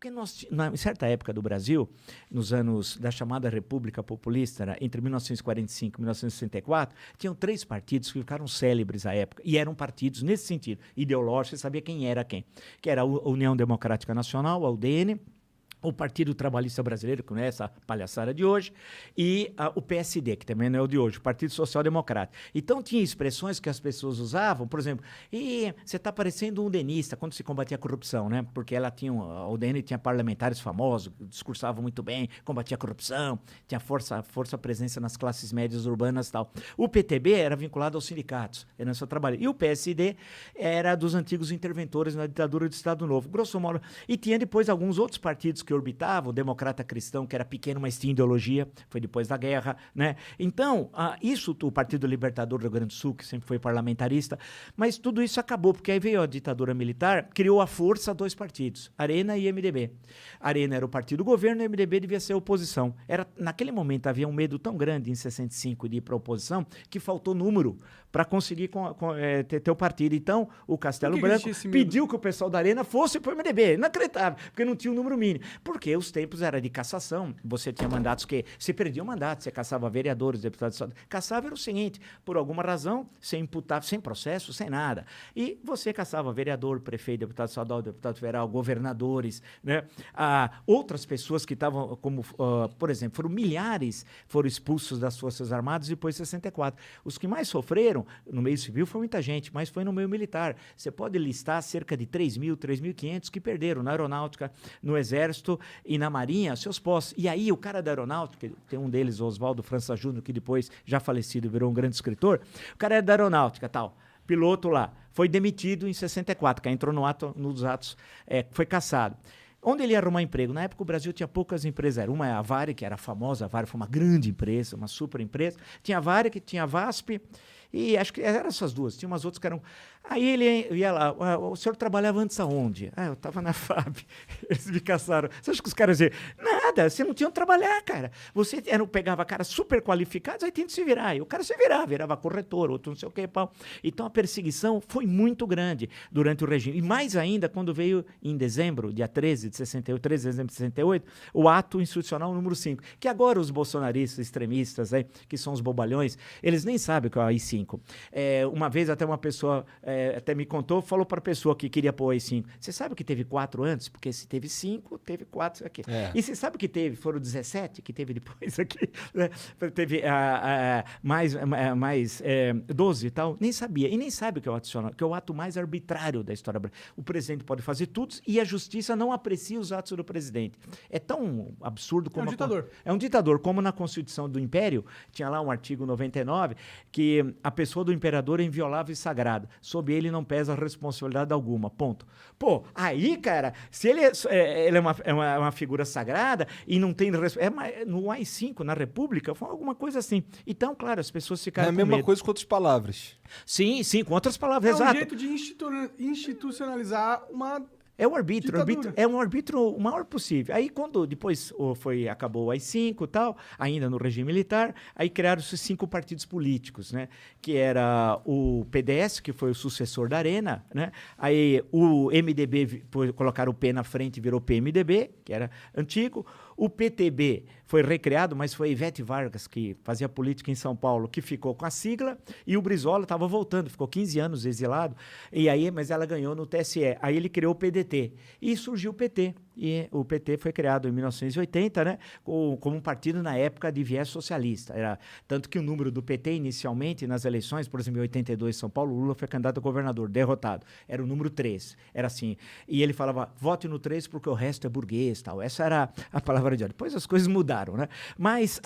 Porque em certa época do Brasil, nos anos da chamada República Populista, né, entre 1945 e 1964, tinham 3 partidos que ficaram célebres à época, e eram partidos nesse sentido, ideológico, você sabia quem era quem. Que era a União Democrática Nacional, a UDN, o Partido Trabalhista Brasileiro, que não é essa palhaçada de hoje, e o PSD, que também não é o de hoje, o Partido Social Democrático. Então, tinha expressões que as pessoas usavam, por exemplo, você está parecendo um denista, quando se combatia a corrupção, né? Porque a UDN tinha parlamentares famosos, discursavam muito bem, combatia a corrupção, tinha força presença nas classes médias urbanas e tal. O PTB era vinculado aos sindicatos, era no seu trabalho. E o PSD era dos antigos interventores na ditadura do Estado Novo, grosso modo. E tinha depois alguns outros partidos que orbitava, o Democrata Cristão, que era pequeno, mas tinha ideologia, foi depois da guerra, né? Então, o Partido Libertador do Rio Grande do Sul, que sempre foi parlamentarista, mas tudo isso acabou, porque aí veio a ditadura militar, criou à força 2 partidos, Arena e MDB. Arena era o partido do governo e o MDB devia ser a oposição. Naquele momento havia um medo tão grande em 65 de ir para a oposição, que faltou número para conseguir ter o partido. Então, o Castelo Branco pediu que o pessoal da Arena fosse para o MDB. Inacreditável, porque não tinha o número mínimo. Porque os tempos eram de cassação. Você tinha mandatos que se perdia o mandato, você caçava vereadores, deputados estaduais. Caçava era o seguinte, por alguma razão, sem imputar, sem processo, sem nada. E você caçava vereador, prefeito, deputado estadual, deputado federal, governadores, né? Outras pessoas que estavam, por exemplo, foram expulsos das Forças Armadas depois de 64. Os que mais sofreram no meio civil foi muita gente, mas foi no meio militar. Você pode listar cerca de 3.000, 3.500 que perderam na aeronáutica, no exército e na marinha seus postos. E aí o cara da aeronáutica, tem um deles, o Oswaldo França Júnior, que depois, já falecido, virou um grande escritor, o cara era da aeronáutica, tal, piloto lá, foi demitido em 64, que entrou nos atos, foi cassado. Onde ele ia arrumar emprego? Na época o Brasil tinha poucas empresas. Uma é a Varig, que era famosa, a Varig foi uma grande empresa, uma super empresa. Tinha a Varig, tinha a VASP, e acho que eram essas duas. Tinha umas outras que eram... Aí ele ia lá, o senhor trabalhava antes aonde? Eu estava na FAB. Eles me caçaram. Você acha que os caras diziam, nada, você não tinha onde trabalhar, cara. Você pegava caras super qualificados, aí tinha que se virar. E o cara se virava corretor, outro não sei o que, pau. Então a perseguição foi muito grande durante o regime. E mais ainda quando veio em dezembro, dia 13 de 68, 13 de dezembro de 68, o ato institucional número 5. Que agora os bolsonaristas, extremistas, que são os bobalhões, eles nem sabem o que é o AI-5. Uma vez até uma pessoa... até me contou, falou para a pessoa que queria pôr AI-5. Você sabe que teve 4 antes? Porque se teve 5, teve 4 aqui. E você sabe que foram 17 que teve depois aqui? Né? Teve mais 12 e tal. Nem sabia. E nem sabe o que é o ato institucional, que é o ato mais arbitrário da história brasileira. O presidente pode fazer tudo e a justiça não aprecia os atos do presidente. É tão absurdo como... É um ditador. É um ditador. Como na Constituição do Império, tinha lá um artigo 99, que a pessoa do imperador é inviolável e sagrada. Sob ele não pesa responsabilidade alguma, ponto. Pô, aí, cara, se ele é uma figura sagrada e não tem... no AI-5, na República, foi alguma coisa assim. Então, claro, as pessoas ficaram com medo. É a mesma coisa com outras palavras. Sim, com outras palavras, exato. É um jeito de institucionalizar uma... É o arbítrio, é um arbítrio o maior possível. Aí quando depois acabou o AI-5 e tal, ainda no regime militar, aí criaram-se 5 partidos políticos, né? Que era o PDS, que foi o sucessor da Arena, né? Aí o MDB, colocaram o P na frente e virou PMDB, que era antigo. O PTB foi recriado, mas foi Ivete Vargas, que fazia política em São Paulo, que ficou com a sigla, e o Brizola estava voltando, ficou 15 anos exilado, mas ela ganhou no TSE. Aí ele criou o PDT, e surgiu o PT. E o PT foi criado em 1980, né, como um partido na época de viés socialista. Tanto que o número do PT inicialmente nas eleições, por exemplo, em 82 em São Paulo, Lula foi candidato a governador, derrotado. Era o número 3, era assim. E ele falava, vote no 3 porque o resto é burguês, tal. Essa era a palavra de ordem. Depois as coisas mudaram, né? Mas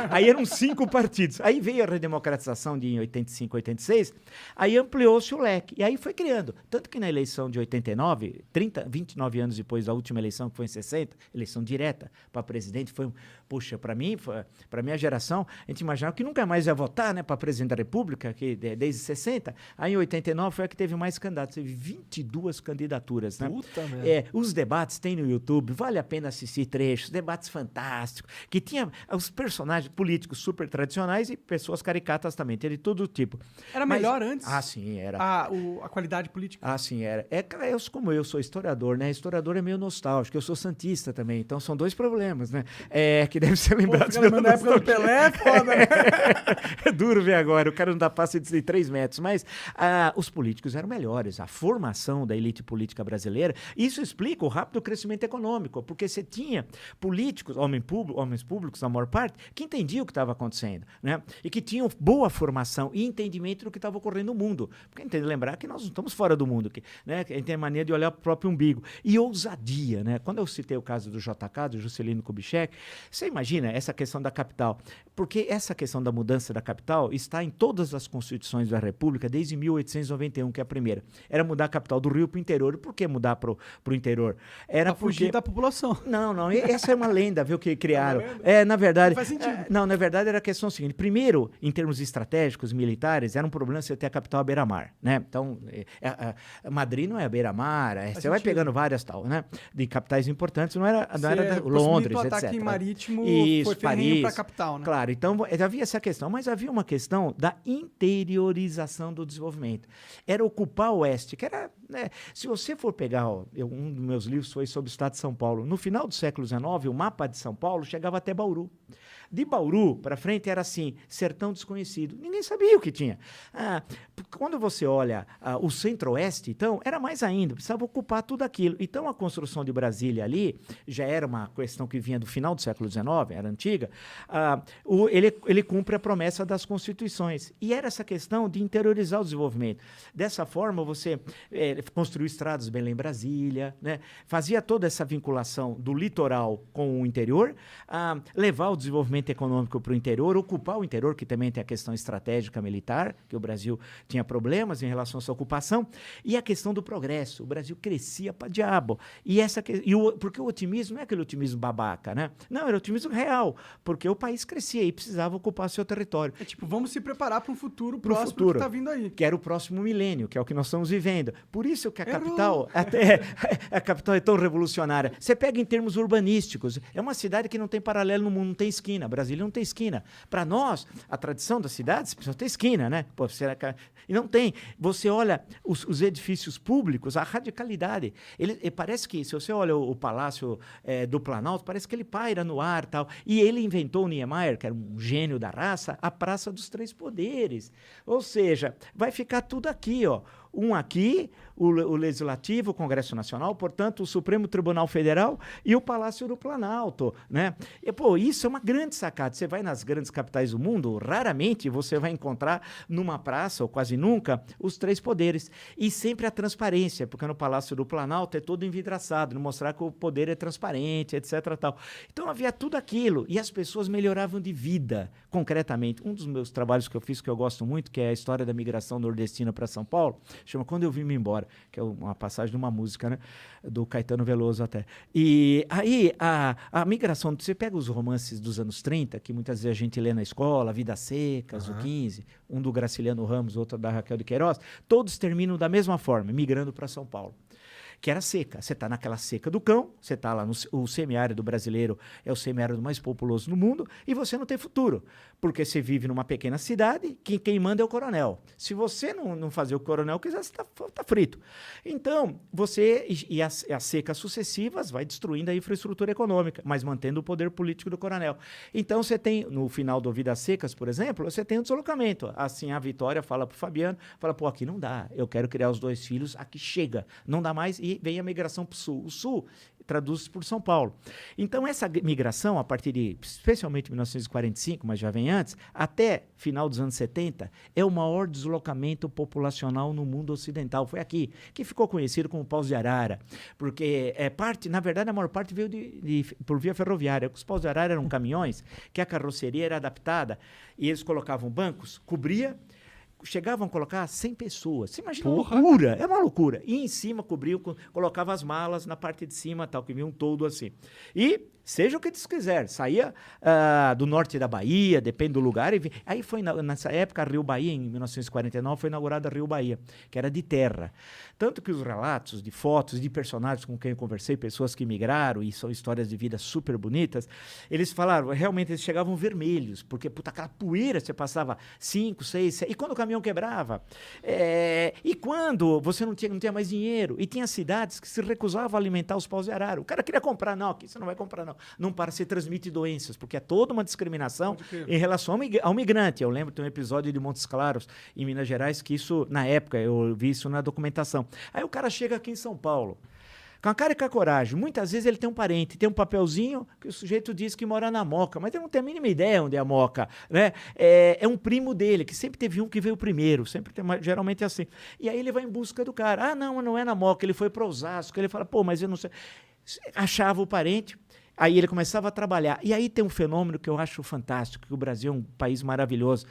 aí eram 5 partidos. Aí veio a redemocratização de 85, 86, aí ampliou-se o leque. E aí foi criando. Tanto que na eleição de 89, 29 anos depois da última eleição, que foi em 60, eleição direta para presidente, foi, puxa, para minha geração, a gente imaginava que nunca mais ia votar, né, para presidente da República, que desde 60, aí em 89 foi a que teve mais candidatos, teve 22 candidaturas, né? Puta merda. Os debates tem no YouTube, vale a pena assistir trechos, debates fantásticos, que tinha os personagens políticos super tradicionais e pessoas caricatas também, tinha de todo tipo. Era melhor antes? Sim, era. A qualidade política? Sim, era. Como eu sou historiador, né? Historiador é meio nostálgico. nostálgico. Eu sou santista também, então são dois problemas, né? Que deve ser lembrado. Na época do Pelé, foda. É duro ver agora, o cara não dá passe de 3 metros, mas os políticos eram melhores. A formação da elite política brasileira, isso explica o rápido crescimento econômico, porque você tinha políticos, homens públicos, na maior parte, que entendiam o que estava acontecendo, né? E que tinham boa formação e entendimento do que estava ocorrendo no mundo. Porque a gente tem que lembrar que nós não estamos fora do mundo, né? A gente tem a mania de olhar para o próprio umbigo. E ousadia, né? Quando eu citei o caso do JK, do Juscelino Kubitschek, você imagina essa questão da capital, porque essa questão da mudança da capital está em todas as constituições da República desde 1891, que é a primeira. Era mudar a capital do Rio para o interior. Por que mudar para o interior? Era pra fugir da população. Não. Essa é uma lenda, viu, que criaram. Na verdade... Não faz sentido. Na verdade, era a questão seguinte. Primeiro, em termos estratégicos, militares, era um problema você ter a capital à beira-mar, né? Então, Madrid não é à beira-mar, você vai pegando várias tal, né? De capitais importantes, não era Londres, etc. O ataque marítimo foi Paris, para a capital, né? Claro, então havia essa questão, mas havia uma questão da interiorização do desenvolvimento. Era ocupar o oeste, que era... Né, se você for pegar, um dos meus livros foi sobre o estado de São Paulo. No final do século XIX, o mapa de São Paulo chegava até Bauru. De Bauru para frente era assim, sertão desconhecido. Ninguém sabia o que tinha. Quando você olha o centro-oeste, então, era mais ainda, precisava ocupar tudo aquilo. Então, a construção de Brasília ali já era uma questão que vinha do final do século XIX, era antiga. Ele cumpre a promessa das constituições. E era essa questão de interiorizar o desenvolvimento. Dessa forma, você construiu estradas Belém-Brasília, né? Fazia toda essa vinculação do litoral com o interior, levar o desenvolvimento econômico para o interior, ocupar o interior, que também tem a questão estratégica militar, que o Brasil tinha problemas em relação à sua ocupação, e a questão do progresso. O Brasil crescia para diabo. Porque o otimismo não é aquele otimismo babaca, né? Não, era otimismo real, porque o país crescia e precisava ocupar seu território. Vamos se preparar para um futuro próximo que está vindo aí. Que era o próximo milênio, que é o que nós estamos vivendo. Por isso que a capital é tão revolucionária. Você pega em termos urbanísticos, é uma cidade que não tem paralelo no mundo, não tem esquina. Brasília não tem esquina. Para nós, a tradição das cidades precisa ter esquina, né? E não tem. Você olha os edifícios públicos, a radicalidade. Parece que, se você olha o Palácio do Planalto, parece que ele paira no ar e tal. E ele inventou, o Niemeyer, que era um gênio da raça, a Praça dos Três Poderes. Ou seja, vai ficar tudo aqui, ó. Um aqui, o Legislativo, o Congresso Nacional, portanto, o Supremo Tribunal Federal e o Palácio do Planalto, né? E, isso é uma grande sacada. Você vai nas grandes capitais do mundo, raramente você vai encontrar numa praça, ou quase nunca, os três poderes. E sempre a transparência, porque no Palácio do Planalto é todo envidraçado, mostrar que o poder é transparente, etc. Tal. Então, havia tudo aquilo. E as pessoas melhoravam de vida, concretamente. Um dos meus trabalhos que eu fiz, que eu gosto muito, que é a história da migração nordestina para São Paulo, chama Quando Eu Vim-me Embora, que é uma passagem de uma música, né? Do Caetano Veloso até. E aí, a migração, você pega os romances dos anos 30, que muitas vezes a gente lê na escola, Vidas Secas, o 15, um do Graciliano Ramos, outro da Raquel de Queiroz, todos terminam da mesma forma, migrando para São Paulo. Que era seca. Você está naquela seca do cão, você está lá o semiárido brasileiro é o semiárido mais populoso do mundo e você não tem futuro, porque você vive numa pequena cidade, quem manda é o coronel. Se você não fazer o que o coronel quiser, você está frito. Então, as secas sucessivas vai destruindo a infraestrutura econômica, mas mantendo o poder político do coronel. Então, você tem, no final do Vidas Secas, por exemplo, você tem um deslocamento. Assim, a Vitória fala para o Fabiano, fala, aqui não dá, eu quero criar os 2 filhos, aqui chega, não dá mais, e vem a migração para o sul. O sul traduz por São Paulo. Então, essa migração, a partir de, especialmente 1945, mas já vem antes, até final dos anos 70, é o maior deslocamento populacional no mundo ocidental. Foi aqui, que ficou conhecido como Paus de Arara, porque na verdade, a maior parte veio por via ferroviária. Os Paus de Arara eram caminhões que a carroceria era adaptada e eles colocavam bancos, cobria, chegavam a colocar 100 pessoas. Você imagina uma loucura, é uma loucura. E em cima cobriam, colocava as malas na parte de cima, tal, que vinha um todo assim. E seja o que eles quiserem, saía do norte da Bahia, depende do lugar. Aí foi, nessa época, a Rio Bahia, em 1949, foi inaugurada a Rio Bahia, que era de terra. Tanto que os relatos de fotos, de personagens com quem eu conversei, pessoas que migraram, e são histórias de vida super bonitas, eles falaram, realmente eles chegavam vermelhos, porque, aquela poeira, você passava 5, 6, 7, e quando o caminhão caminhão quebrava. E quando você não tinha mais dinheiro, e tinha cidades que se recusavam a alimentar os paus de arara. O cara queria comprar, não, aqui você não vai comprar, não. Não para, se transmite doenças, porque é toda uma discriminação em relação ao migrante. Eu lembro de um episódio de Montes Claros, em Minas Gerais, que isso, na época, eu vi isso na documentação. Aí o cara chega aqui em São Paulo, com a cara e com a coragem. Muitas vezes ele tem um parente, tem um papelzinho que o sujeito diz que mora na Moca, mas ele não tem a mínima ideia onde é a Moca, né? É um primo dele, que sempre teve um que veio primeiro, geralmente é assim. E aí ele vai em busca do cara. Ah, não é na Moca, ele foi para Osasco. Ele fala, pô, mas eu não sei. Achava o parente. Aí ele começava a trabalhar. E aí tem um fenômeno que eu acho fantástico, que o Brasil é um país maravilhoso.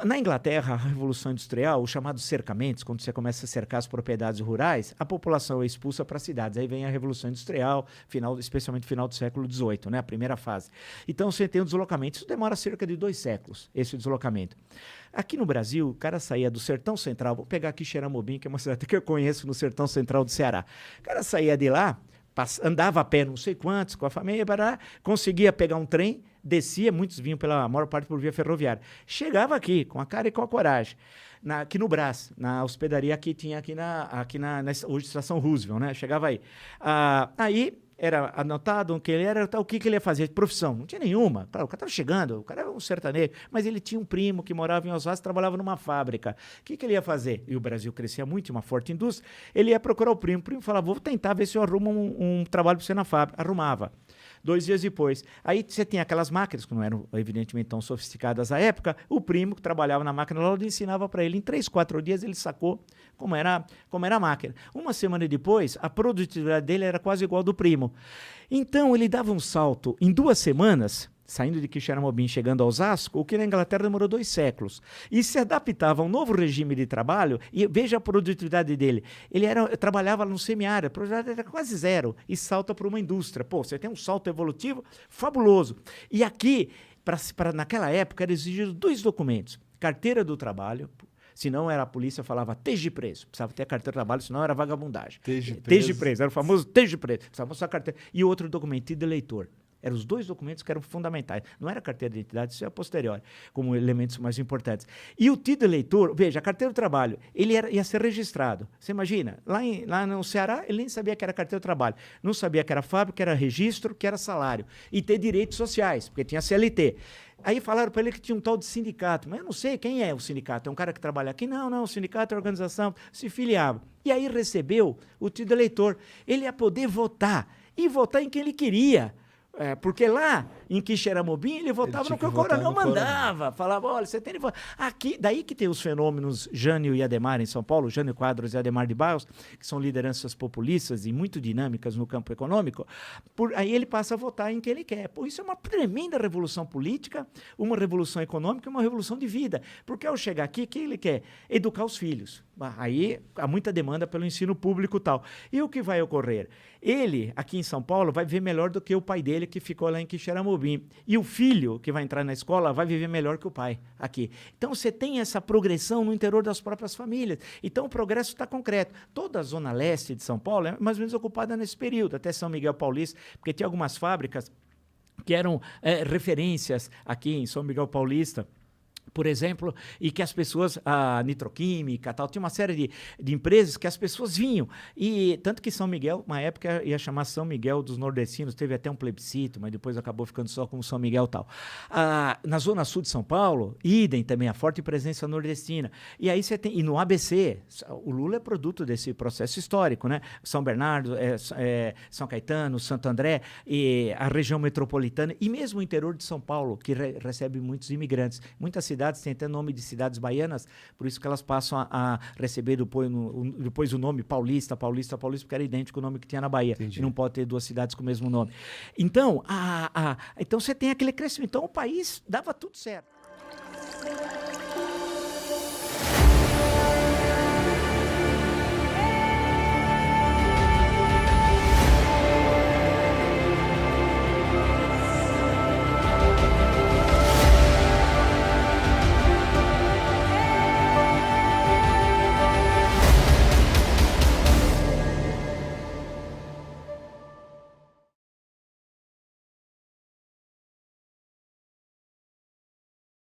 Na Inglaterra, a Revolução Industrial, os chamados cercamentos, quando você começa a cercar as propriedades rurais, a população é expulsa para as cidades. Aí vem a Revolução Industrial, especialmente final do século XVIII, né, a primeira fase. Então você tem um deslocamento. Isso demora cerca de 2 séculos, esse deslocamento. Aqui no Brasil, o cara saía do Sertão Central, vou pegar aqui Xeramobim, que é uma cidade que eu conheço no Sertão Central do Ceará. O cara saía de lá, andava a pé não sei quantos, com a família, conseguia pegar um trem, descia, muitos vinham a maior parte por via ferroviária. Chegava aqui, com a cara e com a coragem, aqui no Brás, na hospedaria que tinha aqui na hoje Estação Roosevelt, né? Chegava aí. Aí era anotado que ele era, o que ele ia fazer? Profissão, não tinha nenhuma. Claro, o cara estava chegando, o cara era um sertanejo, mas ele tinha um primo que morava em Osasco, trabalhava numa fábrica. O que ele ia fazer? E o Brasil crescia muito, uma forte indústria. Ele ia procurar o primo falava, vou tentar ver se eu arrumo um trabalho para você na fábrica. Arrumava. 2 dias depois. Aí você tem aquelas máquinas, que não eram, evidentemente, tão sofisticadas à época. O primo, que trabalhava na máquina lá, ensinava para ele. Em 3, 4 dias, ele sacou como era a máquina. Uma semana depois, a produtividade dele era quase igual ao do primo. Então, ele dava um salto em 2 semanas, saindo de Quixeramobim, chegando a Osasco, o que na Inglaterra demorou 2 séculos. E se adaptava a um novo regime de trabalho, e veja a produtividade dele. Ele trabalhava no semiárido, a produtividade era quase 0, e salta para uma indústria. Pô, você tem um salto evolutivo fabuloso. E aqui, naquela época, era exigido 2 documentos. Carteira do trabalho, senão a polícia falava TG preso. Precisava ter a carteira de trabalho, senão era vagabundagem. TG preso, era o famoso TG preso. Precisava mostrar a carteira. E outro documento, de eleitor. Eram os 2 documentos que eram fundamentais. Não era a carteira de identidade, isso é a posteriori, como elementos mais importantes. E o título eleitor, veja, a carteira do trabalho, ele ia ser registrado. Você imagina, lá no Ceará, ele nem sabia que era carteira do trabalho. Não sabia que era fábrica, que era registro, que era salário. E ter direitos sociais, porque tinha CLT. Aí falaram para ele que tinha um tal de sindicato. Mas eu não sei quem é o sindicato. É um cara que trabalha aqui? Não, o sindicato é a organização. Se filiava. E aí recebeu o título eleitor. Ele ia poder votar. E votar em quem ele queria. Porque lá em Quixeramobim ele votava no que o coronel mandava. Falava, olha, você tem de votar. Aqui, daí que tem os fenômenos Jânio e Adhemar em São Paulo, Jânio Quadros e Adhemar de Barros, que são lideranças populistas e muito dinâmicas no campo econômico. Aí ele passa a votar em quem ele quer. Pô, isso é uma tremenda revolução política, uma revolução econômica e uma revolução de vida. Porque ao chegar aqui, o que ele quer? Educar os filhos. Aí há muita demanda pelo ensino público e tal. E o que vai ocorrer? Ele, aqui em São Paulo, vai viver melhor do que o pai dele, que ficou lá em Quixeramobim. E o filho, que vai entrar na escola, vai viver melhor que o pai aqui. Então, você tem essa progressão no interior das próprias famílias. Então, o progresso está concreto. Toda a zona leste de São Paulo é mais ou menos ocupada nesse período, até São Miguel Paulista, porque tinha algumas fábricas que eram referências aqui em São Miguel Paulista, por exemplo, e que as pessoas, a Nitroquímica, tal, tinha uma série de empresas que as pessoas vinham. E tanto que São Miguel, uma época, ia chamar São Miguel dos Nordestinos, teve até um plebiscito, mas depois acabou ficando só como São Miguel tal. Na zona sul de São Paulo, idem também, a forte presença nordestina. E aí você tem, e no ABC, o Lula é produto desse processo histórico, né? São Bernardo, São Caetano, Santo André, e a região metropolitana, e mesmo o interior de São Paulo, que recebe muitos imigrantes. Muitas cidades têm até nome de cidades baianas, por isso que elas passam a receber depois o nome Paulista, porque era idêntico ao nome que tinha na Bahia. Entendi. E não pode ter 2 cidades com o mesmo nome. Então, então você tem aquele crescimento. Então, o país dava tudo certo.